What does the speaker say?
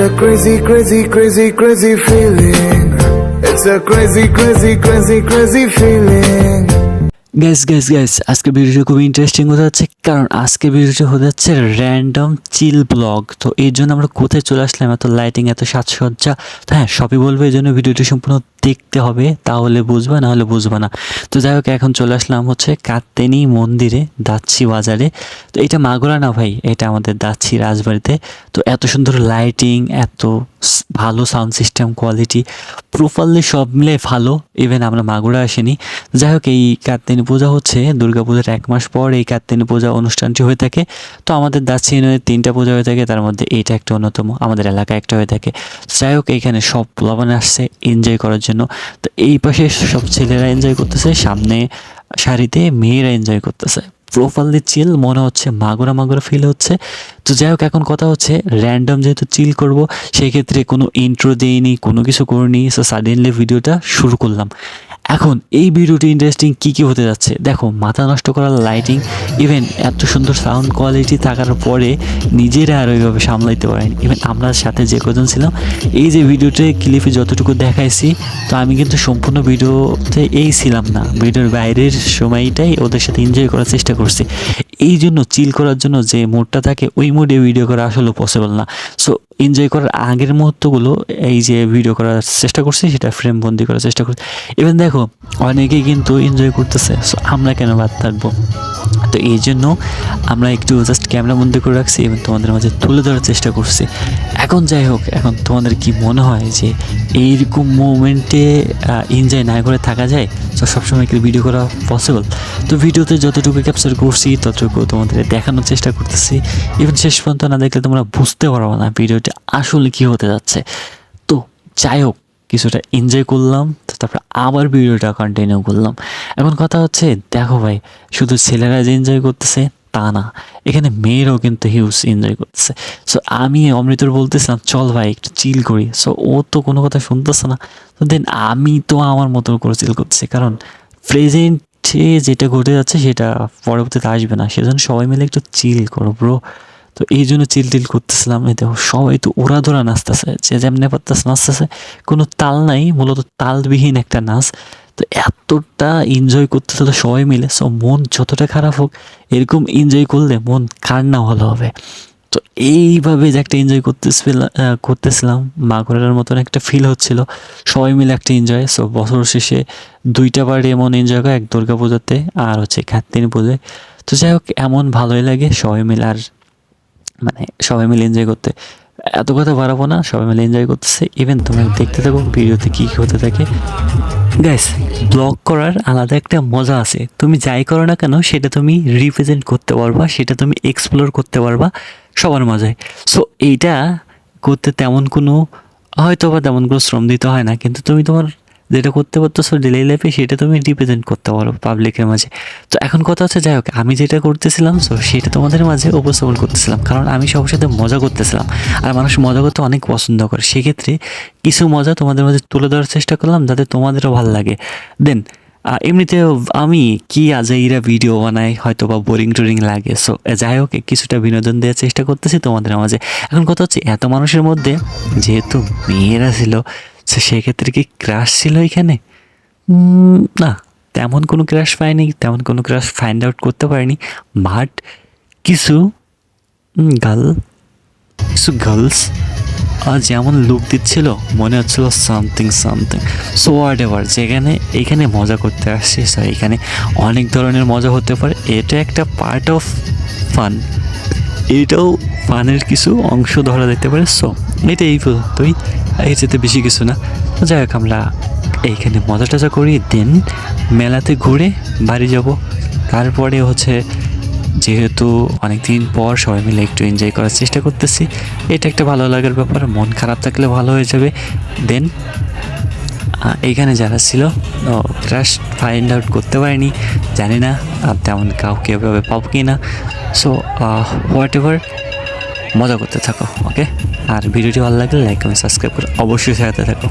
a crazy, crazy, crazy, crazy feeling. It's a crazy, crazy, crazy, crazy feeling. Guys আজকে ভিডিওটা খুব interesting হতে যাচ্ছে, কারণ আজকে ভিডিওটা হতে যাচ্ছে র্যান্ডম চিল ব্লগ। তো এই জন্য আমরা কোথায় চলে আসলাম, এত লাইটিং, এত সাজসজ্জা। তো হ্যাঁ, সবই বলবো, এই জন্য ভিডিওটি সম্পূর্ণ দেখতে হবে, তাহলে বুঝবা, না হলে বুঝবা না। তো যাই হোক, এখন চলে আসলাম হচ্ছে কাত্তেনি মন্দিরে, দাচ্ছি বাজারে। তো এটা মাগুরা না ভাই, এটা আমাদের দাচ্ছি রাজবাড়িতে। তো এত সুন্দর লাইটিং, এত ভালো সাউন্ড সিস্টেম কোয়ালিটি, প্রপারলি সব মিলে ভালো। ইভেন আমরা মাগুরা আসিনি। যাই হোক, এই কাত্তেনি পূজা হচ্ছে দুর্গাপূজার 1 মাস পর এই কাত্তেনি পূজা অনুষ্ঠানটি হয়ে থাকে। তো আমাদের দাচ্ছি ইউনিয়নে 3টা পূজা হয়ে থাকে, তার মধ্যে এইটা একটা অন্যতম, আমাদের এলাকায় একটা হয়ে থাকে। যাই হোক, এইখানে সব পোলাপান আসছে এনজয় করার জন্য। তো এই পাশে সব ছেলেরা এনজয় করতেছে, সামনে সারিতে মেয়েরা এনজয় করতেছে। প্রপারলি চিল মনে হচ্ছে, মাগুরা মাগুরা ফিল হচ্ছে। তো যাই হোক, এখন কথা হচ্ছে র্যান্ডম যেহেতু চিল করব, সেই ক্ষেত্রে কোনো ইন্ট্রো দেইনি, কোনো কিছু করিনি। সো সাডেনলি ভিডিওটা শুরু করলাম। এখন এই ভিডিওটি ইন্টারেস্টিং কী কী হতে যাচ্ছে দেখো। মাথা নষ্ট করার লাইটিং, ইভেন এত সুন্দর সাউন্ড কোয়ালিটি থাকার পরে নিজেরা আর ওইভাবে সামলাইতে পারেনি। ইভেন আমরা সাথে যে কজন ছিলাম, এই যে ভিডিওতে ক্লিপে যতটুকু দেখাইছি, তো আমি কিন্তু সম্পূর্ণ ভিডিওতে এই ছিলাম না, ভিডিওর বাইরের সময়টাই ওদের সাথে এনজয় করার চেষ্টা করছি। এই জন্য চিল করার জন্য যে মুডটা থাকে, ওই মুডে ভিডিও করা আসলে পসিবল না। সো এনজয় করার আগের মুহূর্তগুলো এই যে ভিডিও করার চেষ্টা করছি, সেটা ফ্রেম বন্দি করার চেষ্টা করছি। ইভেন দেখো, অনেকেই কিন্তু এনজয় করতেছে, সো আমরা কেন বাদ থাকবো? তো এই জন্য আমরা একটু জাস্ট ক্যামেরা বন্দি করে রাখছি এবং তোমাদের মাঝে তুলে ধরার চেষ্টা করছি। এখন যাই হোক, এখন তোমাদের কি মনে হয় যে এইরকম মোমেন্টে এনজয় না করে থাকা যায়? তো সবসময় কি ভিডিও করা পসিবল? তো ভিডিওতে যতটুকু ক্যাপচার করছি ততটুকু তোমাদের দেখানোর চেষ্টা করতেছি। ইভেন শেষ পর্যন্ত না দেখলে তোমরা বুঝতে পারবো না ভিডিওটা আসলে কী হতে যাচ্ছে। তো যাই হোক, কিছুটা এনজয় করলাম, তো তারপর আবার ভিডিওটা কন্টিনিউ করলাম। এখন কথা হচ্ছে, দেখো ভাই, শুধু ছেলেরা যে এনজয় করতেছে তা না, এখানে মেয়েরাও কিন্তু হিউজ এনজয় করতেছে। সো আমি অমৃতর বলতেছিলাম, চল ভাই একটু চিল করি। সো ও তো কোনো কথা শুনতেছে না। তো দেন আমি তো আমার মতো করে চিল করতেছি, কারণ প্রেজেন্টে যেটা ঘটে যাচ্ছে সেটা পরবর্তীতে আসবে না, সেজন্য সবাই মিলে একটু চিল করো ব্রো। তো এই জন্য চিল টিল করতেছিলাম। এই দেখো, সবাই তো ওরা ধরা নাচতেছে, যে যেমনি পারতেছে নাচতেছে, কোনো তাল নাই, মূলত তালবিহীন একটা নাচ। তো এতটা এনজয় করতেছিল সবাই মিলে। সো মন যতটা খারাপ হোক, এরকম এনজয় করলে মন কার না ভালো হবে? তো এইভাবে যে একটা এনজয় করতেছিলাম, মাগুরার মতন একটা ফিল হচ্ছিল, সবাই মিলে একটা এনজয়। সো বছর শেষে 2টা বার এমন এনজয় করে, এক দুর্গা পূজাতে আর হচ্ছে কাত্তিনী পুজোয়। তো যাই হোক, এমন ভালোই লাগে সবাই মিলে, আর মানে সবাই মিলে এনজয় করতে। এত কথা বাড়াবো না, সবাই মিলে এনজয় করতেছে। ইভেন তোমরা দেখতে থাকো ভিডিওতে কী কী হতে থাকে। গাইস, ব্লগ করার আলাদা একটা মজা আছে। তুমি যাই করো না কেন, সেটা তুমি রিপ্রেজেন্ট করতে পারবা, সেটা তুমি এক্সপ্লোর করতে পারবা সবার মাঝে। সো এইটা করতে তেমন কোনো, হয়তো বা তেমন কোনো শ্রম দিতে হয় না, কিন্তু তুমি তোমার যেটা করতে পারতেছো ডেইলি লাইফে, সেটা তুমি রিপ্রেজেন্ট করতে পারো পাবলিকের মাঝে। তো এখন কথা হচ্ছে, যাই হোক, আমি যেটা করতেছিলাম, সো সেটা তোমাদের মাঝে উপস্থাপন করতেছিলাম, কারণ আমি সবার সাথে মজা করতেছিলাম, আর মানুষ মজা করতে অনেক পছন্দ করে। সেক্ষেত্রে কিছু মজা তোমাদের মাঝে তুলে ধরার চেষ্টা করলাম, যাতে তোমাদেরও ভালো লাগে। দেন এমনিতেও আমি কি আজাইরা ভিডিও বানাই, হয়তো বা বোরিং টোরিং লাগে। সো যাই হোক, কিছুটা বিনোদন দেওয়ার চেষ্টা করতেছি তোমাদের মাঝে। এখন কথা হচ্ছে, এত মানুষের মধ্যে যেহেতু মেয়েরা ছিল, সো সেক্ষেত্রে কি ক্রাশ ছিল এখানে? না, তেমন কোনো ক্রাশ পাইনি, তেমন কোনো ক্রাশ ফাইন্ড আউট করতে পারিনি। বাট কিছু গার্লস যেমন লুক দিচ্ছিল, মনে হচ্ছিল সামথিং। সো হোয়াট এভার, যেখানে এইখানে মজা করতে আসছি, সো এখানে অনেক ধরনের মজা হতে পারে। এটা একটা পার্ট অফ ফান, এটাও ফানের কিছু অংশ ধরা যেতে পারে। সো এটা এই পর্যন্তই, এর যেতে বেশি কিছু না। তো যাই হোক, আমরা এইখানে মজা টজা করি, দেন মেলাতে ঘুরে বাড়ি যাব। তারপরে হচ্ছে, যেহেতু অনেকদিন পর সবাই মিলে একটু এনজয় করার চেষ্টা করতেছি, এটা একটা ভালো লাগার ব্যাপার। মন খারাপ থাকলে ভালো হয়ে যাবে। দেন এইখানে যারা ছিল, ক্রাশ ফাইন্ড আউট করতে পারিনি, জানি না তেমন কাউকে এভাবে পাবো কি না। সো হোয়াট এভার, মজা করতে থাকো, ওকে? আর ভিডিওটি ভালো লাগলে লাইক কমেন্ট সাবস্ক্রাইব করে অবশ্যই সাথে থাকো।